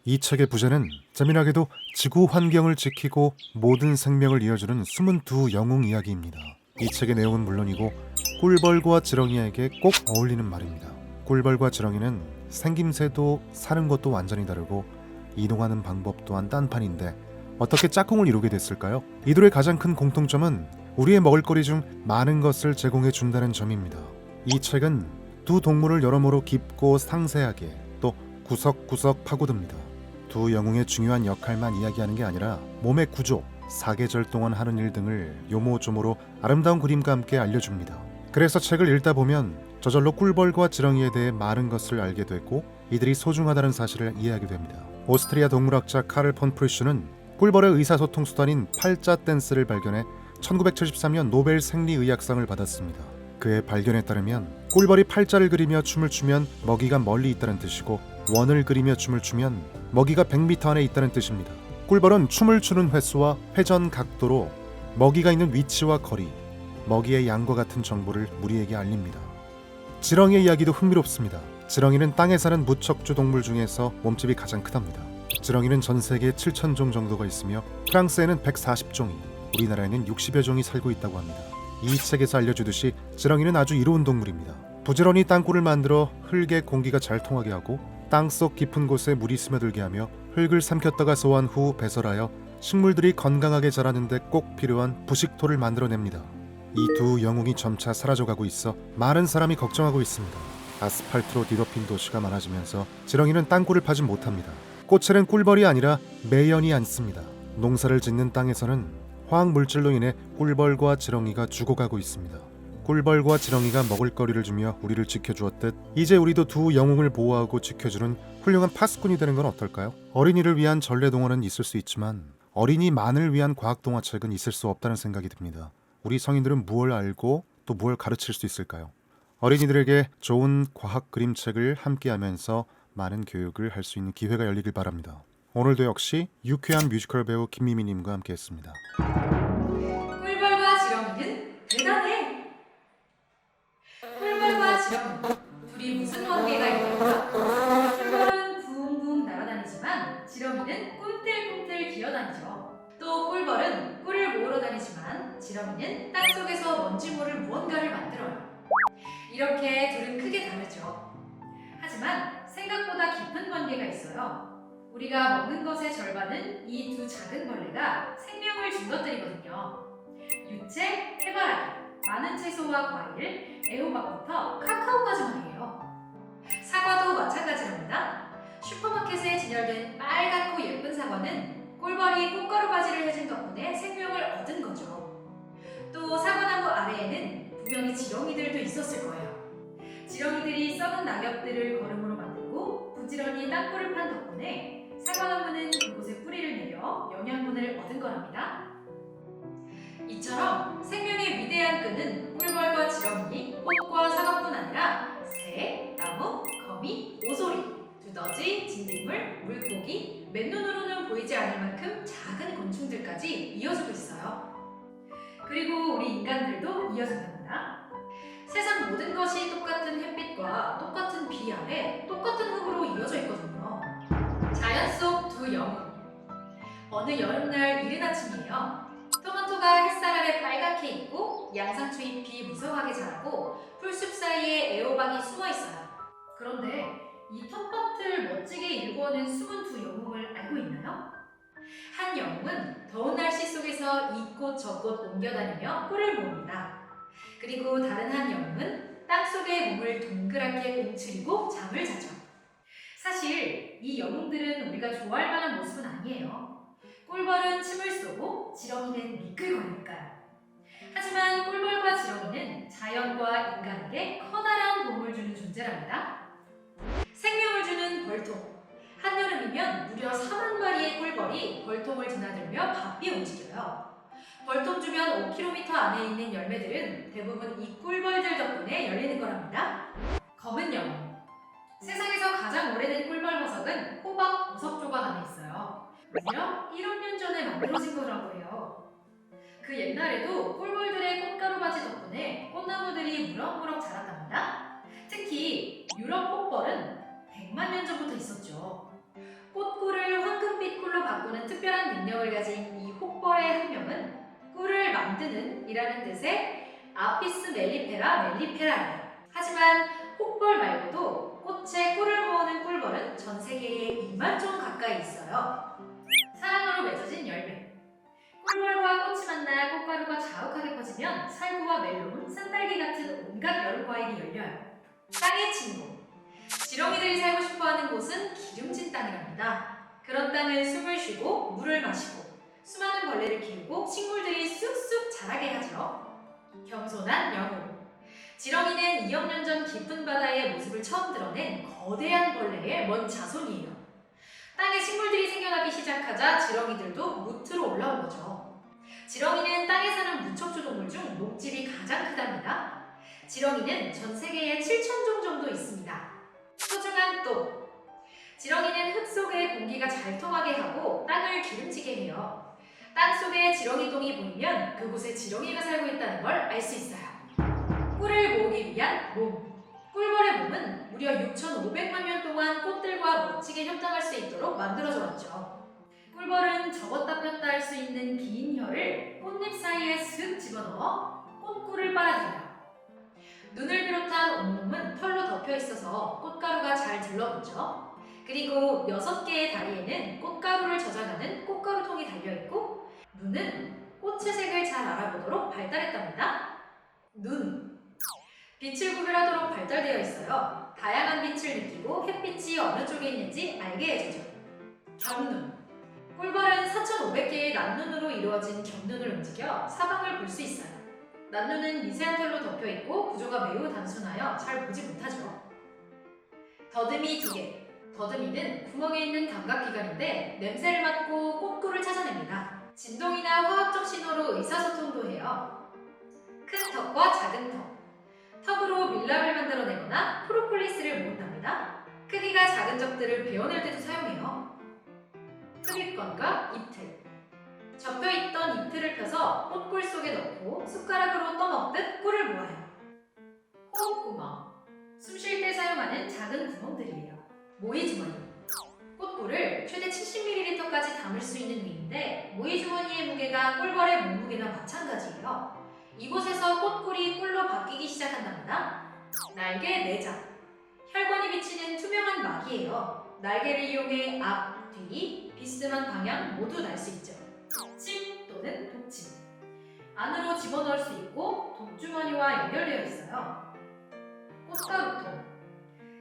이 책의 부제는 재미나게도 지구 환경을 지키고 모든 생명을 이어주는 숨은 두 영웅 이야기입니다. 이 책의 내용은 물론이고 꿀벌과 지렁이에게 꼭 어울리는 말입니다. 꿀벌과 지렁이는 생김새도 사는 것도 완전히 다르고 이동하는 방법 또한 딴판인데 어떻게 짝꿍을 이루게 됐을까요? 이들의 가장 큰 공통점은 우리의 먹을거리 중 많은 것을 제공해 준다는 점입니다. 이 책은 두 동물을 여러모로 깊고 상세하게 또 구석구석 파고듭니다. 두 영웅의 중요한 역할만 이야기하는 게 아니라 몸의 구조, 사계절 동안 하는 일 등을 요모조모로 아름다운 그림과 함께 알려줍니다. 그래서 책을 읽다 보면 저절로 꿀벌과 지렁이에 대해 많은 것을 알게 되고 이들이 소중하다는 사실을 이해하게 됩니다. 오스트리아 동물학자 카를 폰 프리슈는 꿀벌의 의사소통 수단인 팔자 댄스를 발견해 1973년 노벨 생리의학상을 받았습니다. 그의 발견에 따르면 꿀벌이 팔자를 그리며 춤을 추면 먹이가 멀리 있다는 뜻이고 원을 그리며 춤을 추면 먹이가 100m 안에 있다는 뜻입니다. 꿀벌은 춤을 추는 횟수와 회전 각도로 먹이가 있는 위치와 거리, 먹이의 양과 같은 정보를 우리에게 알립니다. 지렁이의 이야기도 흥미롭습니다. 지렁이는 땅에 사는 무척주 동물 중에서 몸집이 가장 크답니다. 지렁이는 전 세계에 7,000종 정도가 있으며 프랑스에는 140종이, 우리나라에는 60여 종이 살고 있다고 합니다. 이 책에서 알려주듯이 지렁이는 아주 이로운 동물입니다. 부지런히 땅굴을 만들어 흙에 공기가 잘 통하게 하고 땅속 깊은 곳에 물이 스며들게 하며 흙을 삼켰다가 소환 후 배설하여 식물들이 건강하게 자라는 데 꼭 필요한 부식토를 만들어냅니다. 이 두 영웅이 점차 사라져가고 있어 많은 사람이 걱정하고 있습니다. 아스팔트로 뒤덮인 도시가 많아지면서 지렁이는 땅굴을 파지 못합니다. 꽃에는 꿀벌이 아니라 매연이 앉습니다. 농사를 짓는 땅에서는 화학 물질로 인해 꿀벌과 지렁이가 죽어가고 있습니다. 꿀벌과 지렁이가 먹을거리를 주며 우리를 지켜주었듯 이제 우리도 두 영웅을 보호하고 지켜주는 훌륭한 파수꾼이 되는 건 어떨까요? 어린이를 위한 전래동화는 있을 수 있지만 어린이만을 위한 과학동화책은 있을 수 없다는 생각이 듭니다. 우리 성인들은 무엇을 알고 또 무엇을 가르칠 수 있을까요? 어린이들에게 좋은 과학 그림책을 함께하면서 많은 교육을 할 수 있는 기회가 열리길 바랍니다. 오늘도 역시 유쾌한 뮤지컬 배우 김미미님과 함께했습니다. 꿀벌과 지렁이는 대단해! 꿀벌과 지렁이 둘이 무슨 관계가 있을까? 꿀벌은 붕붕 날아다니지만 지렁이는 꿈틀꿈틀 기어다니죠. 또 꿀벌은 꿀을 모으러 다니지만 지렁이는 땅속에서 먼지 모를 무언가를 만들어요. 이렇게 둘은 크게 다르죠. 하지만 생각보다 깊은 관계가 있어요. 우리가 먹는 것의 절반은 이 두 작은 벌레가 생명을 준 것들이거든요. 유채, 해바라기, 많은 채소와 과일, 애호박부터 카카오까지 말이에요. 사과도 마찬가지랍니다. 슈퍼마켓에 진열된 빨갛고 예쁜 사과는 꿀벌이 꽃가루 바지를 해준 덕분에 생명을 얻은 거죠. 또 사과나무 아래에는 분명히 지렁이들도 있었을 거예요. 지렁이들이 썩은 낙엽들을 거름으로 만들고 부지런히 땅굴을 판 덕분에 사과나무는 그곳에 뿌리를 내려 영양분을 얻은 거랍니다. 이처럼 생명의 위대한 끈은 꿀벌과 지렁이, 꽃과 사과뿐 아니라 새, 나무, 거미, 오소리, 두더지, 진딧물, 물고기, 맨눈으로는 보이지 않을 만큼 작은 곤충들까지 이어지고 있어요. 그리고 우리 인간들도 이어진답니다. 세상 모든 것이 똑같은 햇빛과 똑같은 비 아래 똑같은 흙으로 이어져 있거든요. 자연 속 두 영웅. 어느 여름날 이른 아침이에요. 토마토가 햇살 아래 빨갛게 익고 양상추 잎이 무성하게 자라고 풀숲 사이에 애호박이 숨어 있어요. 그런데 이 텃밭을 멋지게 일궈낸 숨은 두 영웅을 알고 있나요? 한 영웅은 더운 날씨 속에서 이곳 저곳 옮겨다니며 꿀을 모읍니다. 그리고 다른 한 영웅은 땅속에 몸을 동그랗게 움츠리고 잠을 자죠. 사실 이 영웅들은 우리가 좋아할 만한 모습은 아니에요. 꿀벌은 침을 쏘고 지렁이는 미끌거리니까요. 하지만 꿀벌과 지렁이는 자연과 인간에게 커다란 도움을 주는 존재랍니다. 생명을 주는 벌통. 한여름이면 무려 4만 마리의 꿀벌이 벌통을 드나들며 바삐 움직여요. 벌통 주변 5km 안에 있는 열매들은 대부분 이 꿀벌들 덕분에 열리는 거랍니다. 검은 영웅. 세상에서 가장 오래된 꿀벌 화석은 호박 보석 조각 안에 있어요. 무려 1억 년 전에 만들어진 거라고 해요. 그 옛날에도 꿀벌들의 꽃가루 바지 덕분에 꽃나무들이 무럭무럭 자랐답니다. 특히 유럽 꽃벌은 100만 년 전부터 있었죠. 꽃꿀을 바꾸는 특별한 능력을 가진 이 혹벌의 한 명은 꿀을 만드는 이라는 뜻의 아피스 멜리페라예요. 하지만 혹벌 말고도 꽃에 꿀을 모으는 꿀벌은 전 세계에 2만 종 가까이 있어요. 사랑으로 맺어진 열매. 꿀벌과 꽃이 만나 꽃가루가 자욱하게 퍼지면 살구와 멜론, 산딸기 같은 온갖 여러 과일이 열려요. 땅의 친구. 지렁이들이 살고 싶어하는 곳은 기름진 땅이랍니다. 그런 땅은 숨을 쉬고 물을 마시고 수많은 벌레를 키우고 식물들이 쑥쑥 자라게 하죠. 겸손한 영웅. 지렁이는 2억 년 전 깊은 바다의 모습을 처음 드러낸 거대한 벌레의 먼 자손이에요. 땅에 식물들이 생겨나기 시작하자 지렁이들도 무트로 올라온 거죠. 지렁이는 땅에 사는 무척추 동물 중 목집이 가장 크답니다. 지렁이는 전 세계에 7,000종 정도 있습니다. 소중한 똥. 지렁이는 흙 속에 공기가 잘 통하게 하고 땅을 기름지게 해요. 땅 속에 지렁이 똥이 보이면 그곳에 지렁이가 살고 있다는 걸 알 수 있어요. 꿀을 모으기 위한 몸. 꿀벌의 몸은 무려 6,500만 년 동안 꽃들과 멋지게 협동할 수 있도록 만들어져 왔죠. 꿀벌은 접었다 폈다 할 수 있는 긴 혀를 꽃잎 사이에 슥 집어넣어 꽃꿀을 빨아들여요. 눈을 비롯한 온몸은 털로 덮여 있어서 꽃가루가 잘 들러붙죠. 그리고 6개의 다리에는 꽃가루를 저장하는 꽃가루통이 달려있고 눈은 꽃의 색을 잘 알아보도록 발달했답니다. 눈. 빛을 구별하도록 발달되어 있어요. 다양한 빛을 느끼고 햇빛이 어느 쪽에 있는지 알게 해주죠. 경눈. 꿀벌은 4,500개의 난눈으로 이루어진 경눈을 움직여 사방을 볼 수 있어요. 난눈은 미세한 털로 덮여있고 구조가 매우 단순하여 잘 보지 못하죠. 더듬이 2개. 더듬이는 구멍에 있는 감각기관인데 냄새를 맡고 꽃꿀을 찾아냅니다. 진동이나 화학적 신호로 의사소통도 해요. 큰 턱과 작은 턱. 턱으로 밀랍을 만들어내거나 프로폴리스를 모은답니다. 크기가 작은 적들을 베어낼 때도 사용해요. 흡입건과 이틀. 접혀있던 이틀을 펴서 꽃꿀 속에 넣고 숟가락으로 떠먹듯 꿀을 모아요. 호흡구멍. 숨 쉴 때 사용하는 작은 구멍들이에요. 모이주머니. 꽃꿀을 최대 70ml까지 담을 수 있는 위인데 모이주머니의 무게가 꿀벌의 몸무게나 마찬가지예요. 이곳에서 꽃꿀이 꿀로 바뀌기 시작한답니다. 날개 내장. 혈관이 비치는 투명한 막이에요. 날개를 이용해 앞, 뒤, 비스듬한 방향 모두 날 수 있죠. 침 또는 독침. 안으로 집어넣을 수 있고 독주머니와 연결되어 있어요. 꽃가루통.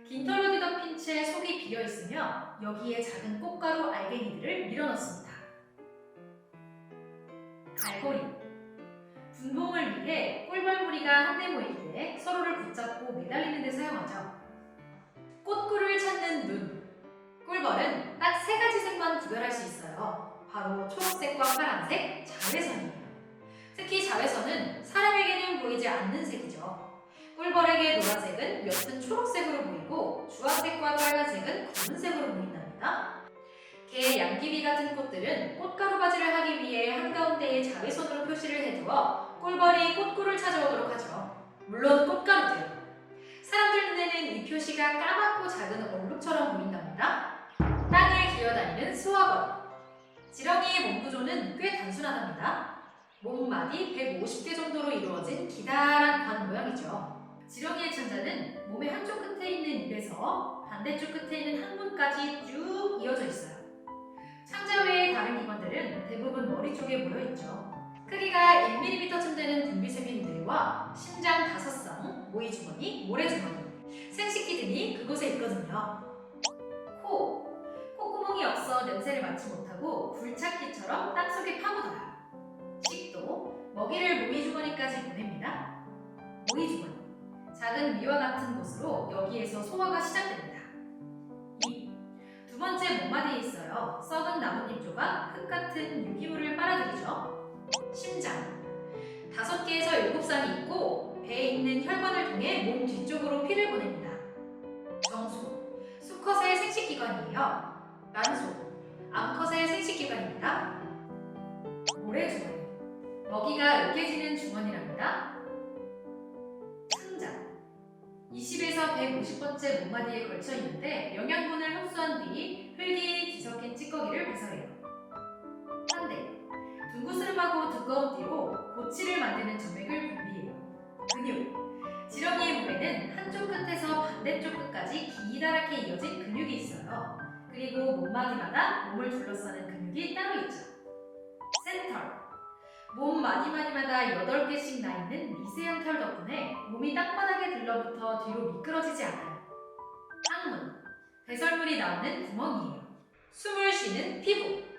긴 털로 뒤덮인 채 속이 비어 있으며 여기에 작은 꽃가루 알갱이들을 밀어넣습니다. 갈고리. 분봉을 위해 꿀벌 무리가 한데 모일 때 서로를 붙잡고 매달리는 데 사용하죠. 꽃꿀을 찾는 눈. 꿀벌은 딱 3가지 색만 구별할 수 있어요. 바로 초록색과 파란색, 자외선이에요. 특히 자외선은 사람에게는 보이지 않는 색이죠. 꿀벌에게 노란색은 옅은 초록색으로 보이고 주황색과 빨간색은 검은색으로 보인답니다. 개, 양귀비 같은 꽃들은 꽃가루 바지를 하기 위해 한가운데에 자외선으로 표시를 해두어 꿀벌이 꽃꿀을 찾아오도록 하죠. 물론 꽃가루들. 사람들 눈에는 이 표시가 까맣고 작은 얼룩처럼 보인답니다. 땅을 기어다니는 수화벌. 지렁이의 몸 구조는 꽤 단순하답니다. 몸마디 150개 정도로 이루어진 기다란 관 모양이죠. 지렁이의 창자는 몸의 한쪽 끝에 있는 입에서 반대쪽 끝에 있는 항문까지 쭉 이어져 있어요. 창자 외의 다른 기관들은 대부분 머리 쪽에 모여있죠. 크기가 1mm쯤 되는 분비생긴 뇌와 심장 5쌍, 모이주머니, 모래주머니, 생식기 등이 그곳에 있거든요. 코. 콧구멍이 없어 냄새를 맡지 못하고 굴착기처럼 땅속에 파묻어요. 식도. 먹이를 모이주머니까지 보냅니다. 모이주머니. 작은 위와 같은 곳으로 여기에서 소화가 시작됩니다. 입. 2번째 목마디에 있어요. 썩은 나뭇잎 조각, 흙 같은 유기물을 빨아들이죠. 심장. 5개에서 7쌍이 있고 배에 있는 혈관을 통해 몸 뒤쪽으로 피를 보냅니다. 정수. 수컷의 생식기관이에요. 난소. 암컷의 생식기관입니다. 모래주머니. 먹이가 으깨지는 주머니랍니다. 창자. 20에서 150번째 목마디에 걸쳐 있는데 영양분을 흡수한 뒤 흙이 뒤섞인 찌꺼기를 배설해요. 슴슴하고 두꺼운 띠로 고치를 만드는 점액을 분비해요. 근육. 지렁이의 몸에는 한쪽 끝에서 반대쪽 끝까지 기다랗게 이어진 근육이 있어요. 그리고 몸마디마다 몸을 둘러싸는 근육이 따로 있죠. 센털. 몸 마디마디마다 8개씩 나 있는 미세한 털 덕분에 몸이 땅바닥에 들러붙어 뒤로 미끄러지지 않아요. 항문. 배설물이 나오는 구멍이에요. 숨을 쉬는 피부.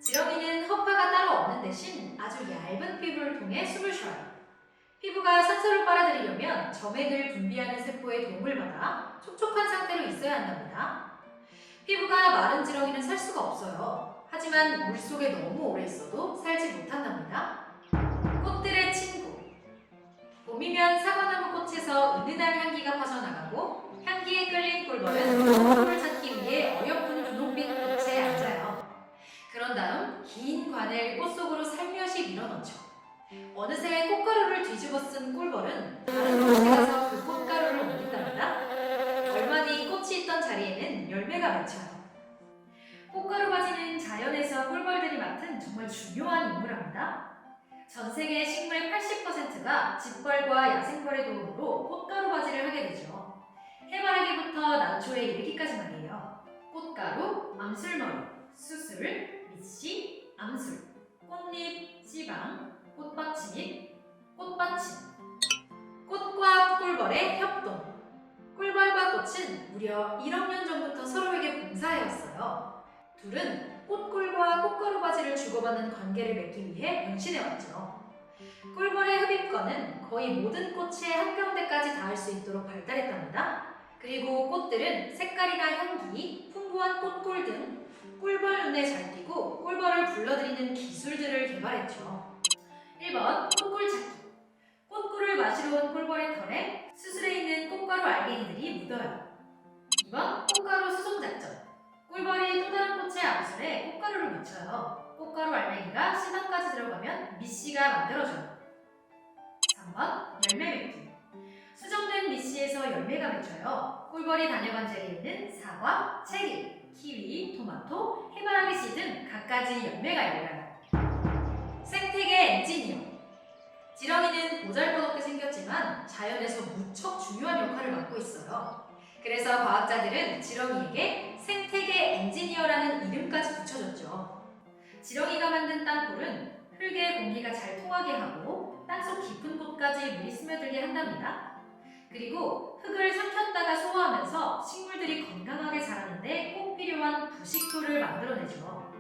지렁이는 허파가 따로 없는 대신 아주 얇은 피부를 통해 숨을 쉬어요. 피부가 산소를 빨아들이려면 점액을 분비하는 세포의 도움을 받아 촉촉한 상태로 있어야 한답니다. 피부가 마른 지렁이는 살 수가 없어요. 하지만 물속에 너무 오래 있어도 살지 못한답니다. 꽃들의 친구. 봄이면 사과나무 꽃에서 은은한 향기가 퍼져나가고 향기에 끌린 꿀벌은 꿀을 찾기 위해 어여쁜 분홍빛 꽃에 앉아요. 그런 다음 긴 관을 꽃 속으로 살며시 밀어넣죠. 어느새 꽃가루를 뒤집어 쓴 꿀벌은 다른 곳에 가서 그 꽃가루를 옮긴답니다. 얼마 뒤 꽃이 있던 자리에는 열매가 맺혀요. 꽃가루 바지는 자연에서 꿀벌들이 맡은 정말 중요한 임무랍니다. 전 세계 식물의 80%가 집벌과 야생벌의 도움으로 꽃가루 바지를 하게 되죠. 해바라기부터 난초에 이르기까지 말이에요. 꽃가루, 암술머리, 수술, 밑씨, 암술, 꽃잎, 씨방, 꽃받침잎, 꽃받침. 꽃과 꿀벌의 협동. 꿀벌과 꽃은 무려 1억 년 전부터 서로에게 봉사해왔어요. 둘은 꽃꿀과 꽃가루 바지를 주고받는 관계를 맺기 위해 변신해왔죠. 꿀벌의 흡입권은 거의 모든 꽃의 한가운데까지 닿을 수 있도록 발달했답니다. 그리고 꽃들은 색깔이나 향기, 풍부한 꽃꿀 등 꿀벌 눈에 잘 띄고 꿀벌을 불러들이는 기술들을 개발했죠. 1번 꽃꿀 찾기. 꽃꿀을 마시러 온 꿀벌의 털에 수술해 있는 꽃가루 알갱이들이 묻어요. 2번 꽃가루 수송 작전. 꿀벌이 또 다른 꽃의 암술에 꽃가루를 묻혀요. 꽃가루 알맹이가 씨방까지 들어가면 밑씨가 만들어져요. 3번 열매 맺기. 수정된 밑씨에서 열매가 맺혀요. 꿀벌이 다녀간 자리에 있는 사과, 체리, 키위, 토마토, 해바라기 씨 등 갖가지 열매가 열려요. 생태계 엔지니어. 지렁이는 보잘것없게 생겼지만 자연에서 무척 중요한 역할을 맡고 있어요. 그래서 과학자들은 지렁이에게 생태계 엔지니어라는 이름까지 붙여줬죠. 지렁이가 만든 땅굴은 흙에 공기가 잘 통하게 하고 땅속 깊은 곳까지 물이 스며들게 한답니다. 그리고 흙을 삼켰다가 소화하면서 식물들이 건강하게 자라는데 꼭 필요한 부식토를 만들어내죠.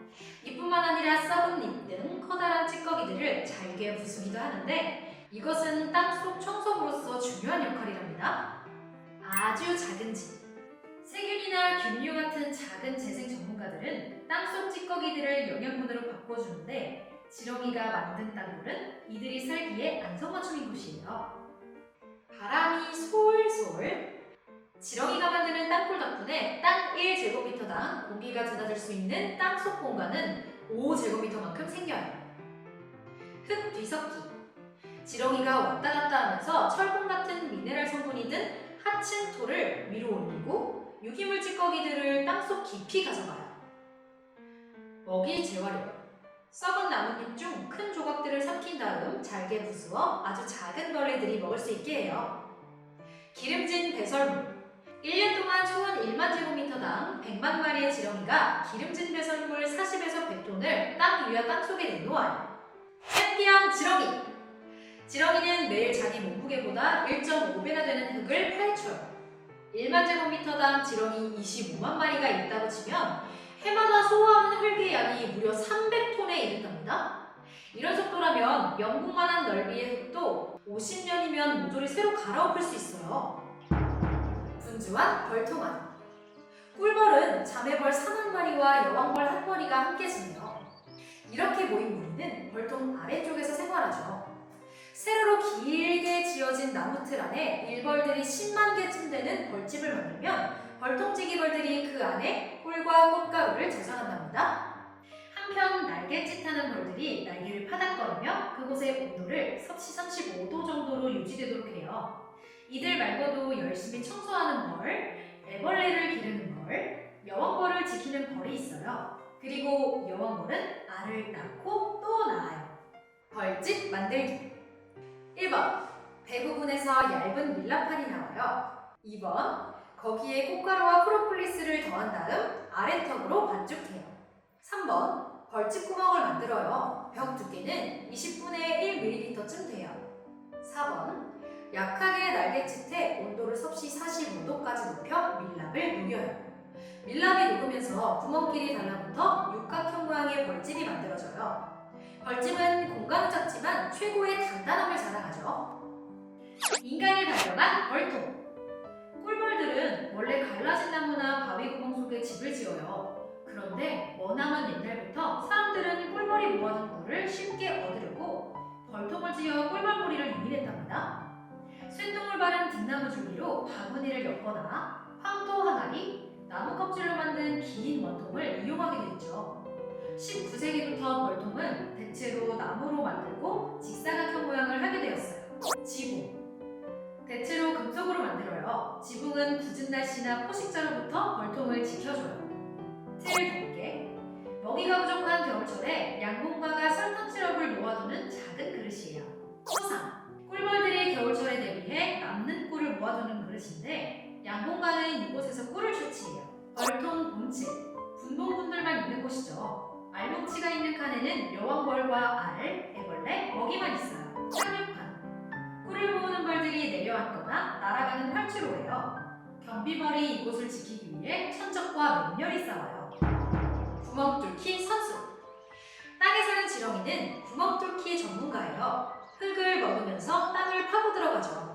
이뿐만 아니라 썩은 잎 등 커다란 찌꺼기들을 잘게 부수기도 하는데 이것은 땅속 청소부로서 중요한 역할이랍니다. 아주 작은 집. 세균이나 균류 같은 작은 재생 전문가들은 땅속 찌꺼기들을 영양분으로 바꿔주는데 지렁이가 만든 땅굴은 이들이 살기에 안성맞춤인 곳이에요. 바람이 솔솔. 지렁이가 만드는 땅굴 덕분에 땅 1제곱미터당 공기가 젖어들 수 있는 땅속 공간은 5제곱미터만큼 생겨요. 흙 뒤섞기. 지렁이가 왔다 갔다 하면서 철분 같은 미네랄 성분이 든 하층 토를 위로 올리고 유기물 찌꺼기들을 땅속 깊이 가져가요. 먹이 재활용. 썩은 나뭇잎 중 큰 조각들을 삭힌 다음 잘게 부수어 아주 작은 벌레들이 먹을 수 있게 해요. 기름진 배설물. 1년 동안 초원 1만 제곱미터당 100만 마리의 지렁이가 기름진 배설물 40에서 100톤을 땅 위와 땅속에 내놓아요. 챔피언 지렁이. 지렁이는 매일 자기 몸무게보다 1.5배나 되는 흙을 파헤쳐요. 1만 제곱미터당 지렁이 25만 마리가 있다고 치면 해마다 소화하는 흙의 양이 무려 300톤에 이른답니다. 이런 속도라면 영국만한 넓이의 흙도 50년이면 모조리 새로 갈아엎을 수 있어요. 분주한 벌통안. 꿀벌은 자매벌 4만 마리와 여왕벌 1마리가 함께 지내요. 이렇게 모인 무리는 벌통 아래쪽에서 생활하죠. 세로로 길게 지어진 나무틀 안에 일벌들이 10만 개쯤 되는 벌집을 만들면 벌통지기벌들이 그 안에 꿀과 꽃가루를 저장한답니다. 한편 날갯짓하는 벌들이 날개를 파닥거리며 그곳의 온도를 섭씨 35도 정도로 유지되도록 해요. 이들 말고도 열심히 청소하는 벌, 애벌레를 기르는 벌, 여왕벌을 지키는 벌이 있어요. 그리고 여왕벌은 알을 낳고 또 낳아요. 벌집 만들기. 1번. 배 부분에서 얇은 밀랍판이 나와요. 2번. 거기에 꽃가루와 프로폴리스를 더한 다음 아래턱으로 반죽해요. 3번. 벌집 구멍을 만들어요. 벽 두께는 20분의 1ml쯤 돼요. 4번. 약하게 날개짓에 온도를 섭씨 45도까지 높여 밀랍을 녹여요. 밀랍이 녹으면서 구멍끼리 달라붙어 육각형 모양의 벌집이 만들어져요. 벌집은 공간은 작지만 최고의 단단함을 자랑하죠. 인간이 발명한 벌통. 꿀벌들은 원래 갈라진 나무나 바위 구멍 속에 집을 지어요. 그런데 머나먼 옛날부터 사람들은 꿀벌이 모아둔 꿀을 쉽게 얻으려고 벌통을 지어 꿀벌무리를 유인했답니다. 쇠똥을 바른 등나무 줄기로 바구니를 엮거나 황토 항아리, 나무 껍질로 만든 긴 원통을 이용하게 됐죠. 19세기부터 벌통은 대체로 나무로 만들고 직사각형 모양을 하게 되었어요. 지붕. 대체로 금속으로 만들어요. 지붕은 굳은 날씨나 포식자로부터 벌통을 지켜줘요. 틀 동계. 먹이가 부족한 겨울철에 양봉가가 설탕 시럽을 놓아두는 작은 그릇이에요. 소상. 꿀벌들이 겨울철에 대비해 남는 꿀을 모아두는 그릇인데 양봉가는 이곳에서 꿀을 채취해요. 벌통 본체. 분봉분들만 있는 곳이죠. 알뭉치가 있는 칸에는 여왕벌과 알, 애벌레, 먹이만 있어요. 착륙판. 꿀을 모으는 벌들이 내려앉거나 날아가는 활주로예요. 경비벌이 이곳을 지키기 위해 천적과 맹렬히 싸워요. 구멍 뚫기 선수. 땅에 사는 지렁이는 구멍 뚫기 전문가예요. 흙을 먹으면서 땅을 파고 들어가죠.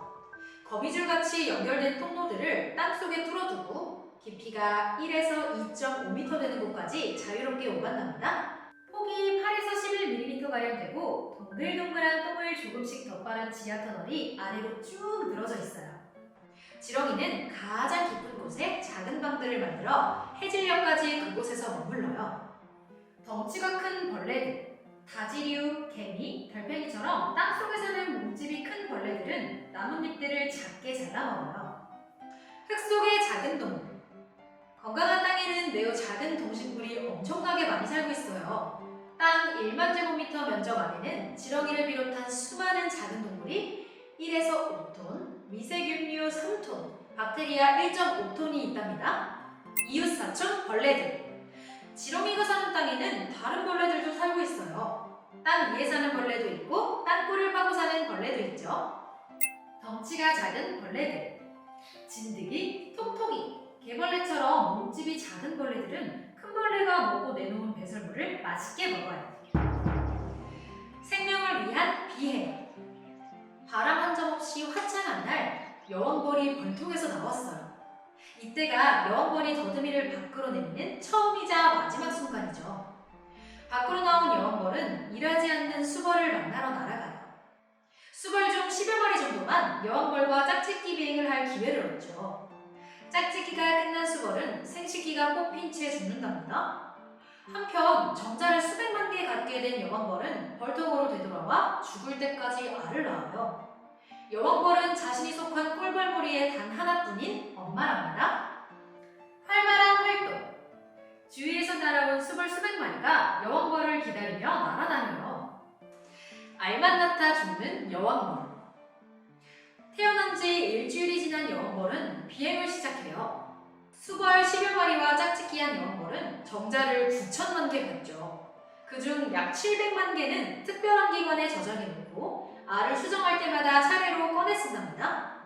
거미줄같이 연결된 통로들을 땅속에 뚫어두고 깊이가 1에서 2.5m 되는 곳까지 자유롭게 오간답니다. 폭이 8에서 11mm가량 되고 동글동글한 똥을 조금씩 덧바른 지하 터널이 아래로 쭉 늘어져 있어요. 지렁이는 가장 깊은 곳에 작은 방들을 만들어 해질녘까지 그곳에서 머물러요. 덩치가 큰 벌레들, 다지류, 개미, 달팽이처럼 땅속에 사는 몸집이 큰 벌레들은 나뭇잎들을 작게 잘라먹어요. 흙 속의 작은 동물. 건강한 땅에는 매우 작은 동식물이 엄청나게 많이 살고 있어요. 땅 1만 제곱미터 면적 안에는 지렁이를 비롯한 수많은 작은 동물이 1에서 5톤, 미세균류 3톤, 박테리아 1.5톤이 있답니다. 이웃사촌 벌레들. 지렁이가 사는 땅에는 다른 벌레들도 살고 있어요. 땅 위에 사는 벌레도 있고 땅굴을 파고 사는 벌레도 있죠. 덩치가 작은 벌레들. 진드기, 톡톡이, 개벌레처럼 몸집이 작은 벌레들은 큰 벌레가 먹고 내놓은 배설물을 맛있게 먹어요. 생명을 위한 비행. 바람 한 점 없이 화창한 날 여왕벌이 벌통에서 나왔어요. 이때가 여왕벌이 더듬이를 밖으로 내미는 처음이자 마지막 순간이죠. 밖으로 나온 여왕벌은 일하지 않는 수벌을 만나러 날아가요. 수벌 중 10여 마리 정도만 여왕벌과 짝짓기 비행을 할 기회를 얻죠. 짝짓기가 끝난 수벌은 생식기가 뽑힌 채 죽는답니다. 한편 정자를 수백만 개 갖게 된 여왕벌은 벌통으로 되돌아와 죽을 때까지 알을 낳아요. 여왕벌은 자신이 속한 꿀벌무리의 단 하나뿐인 엄마랍니다. 활발한 활동. 주위에서 날아온 수벌 수백 마리가 여왕벌을 기다리며 날아다녀요. 알만 낳다 죽는 여왕벌. 태어난 지 일주일이 지난 여왕벌은 비행을 시작해요. 수벌 10여 마리와 짝짓기한 여왕벌은 정자를 9천만 개 받죠. 그중 약 700만 개는 특별한 기관에 저장해 놓고 알을 수정할 때마다 차례로 꺼내 쓴답니다.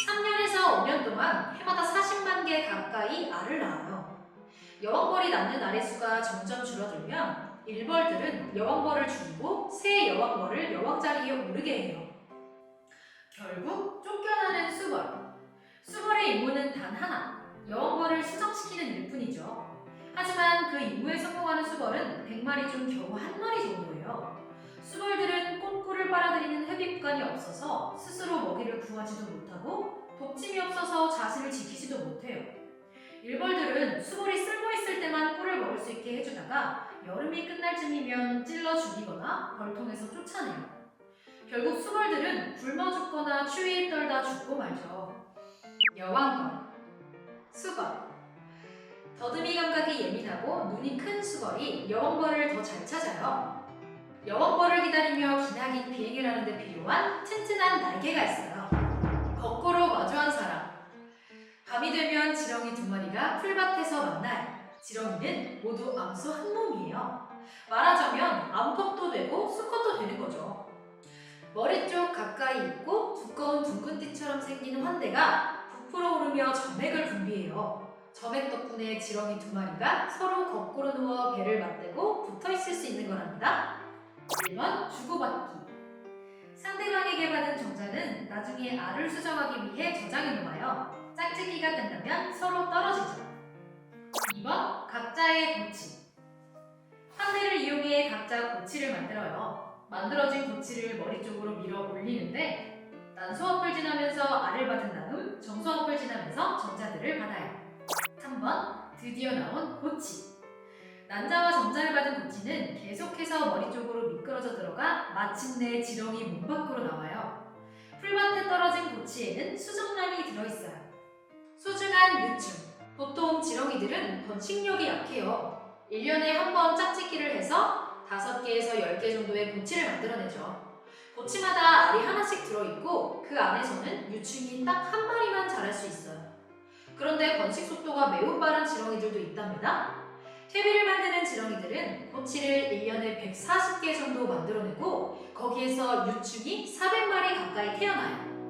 3년에서 5년 동안 해마다 40만 개 가까이 알을 낳아요. 여왕벌이 낳는 알의 수가 점점 줄어들면 일벌들은 여왕벌을 죽이고 새 여왕벌을 여왕자리에 오르게 해요. 결국 쫓겨나는 수벌. 수벌의 임무는 단 하나, 여왕벌을 수정시키는 일뿐이죠. 하지만 그 임무에 성공하는 수벌은 100마리 중 겨우 1마리 정도예요. 수벌들은 꽃꿀을 빨아들이는 흡입관이 없어서 스스로 먹이를 구하지도 못하고 독침이 없어서 자신을 지키지도 못해요. 일벌들은 수벌이 쓸모있을 때만 꿀을 먹을 수 있게 해주다가 여름이 끝날 쯤이면 찔러 죽이거나 벌통에서 쫓아내요. 결국 수벌들은 굶어 죽거나 추위에 떨다 죽고 말죠. 여왕벌, 수벌. 더듬이 감각이 예민하고 눈이 큰 수벌이 여왕벌을 더 잘 찾아요. 여왕벌을 기다리며 기나긴 비행을 하는데 필요한 튼튼한 날개가 있어요. 거꾸로 마주한 사람. 밤이 되면 지렁이 두 마리가 풀밭에서 만나요. 지렁이는 모두 암수 한 몸이에요. 말하자면 암컷도 되고 수컷도 되는 거죠. 머리 쪽 가까이 있고 두꺼운 둥근 띠처럼 생긴 환대가 부풀어 오르며 점액을 분비해요. 점액 덕분에 지렁이 두 마리가 서로 거꾸로 누워 배를 맞대고 붙어 있을 수 있는 거랍니다. 1번 주고받기. 상대방에게 받은 정자는 나중에 알을 수정하기 위해 저장해 놓아요. 짝짓기가 끝나면 서로 떨어지죠. 2번 각자의 고치. 환대를 이용해 각자 고치를 만들어요. 만들어진 고치를 머리 쪽으로 밀어 올리는데 난소압을 지나면서 알을 받은 다음 정소압을 지나면서 정자들을 받아요. 3번 드디어 나온 고치. 난자와 정자를 받은 고치는 계속해서 머리 쪽으로 미끄러져 들어가 마침내 지렁이 몸 밖으로 나와요. 풀밭에 떨어진 고치에는 수정란이 들어있어요. 소중한 유충. 보통 지렁이들은 번식력이 약해요. 1년에 한 번 짝짓기를 해서 5개에서 10개 정도의 고치를 만들어내죠. 고치마다 알이 하나씩 들어있고 그 안에서는 유충이 딱 한 마리만 자랄 수 있어요. 그런데 번식 속도가 매우 빠른 지렁이들도 있답니다. 퇴비를 만드는 지렁이들은 고치를 1년에 140개 정도 만들어내고 거기에서 유충이 400마리 가까이 태어나요.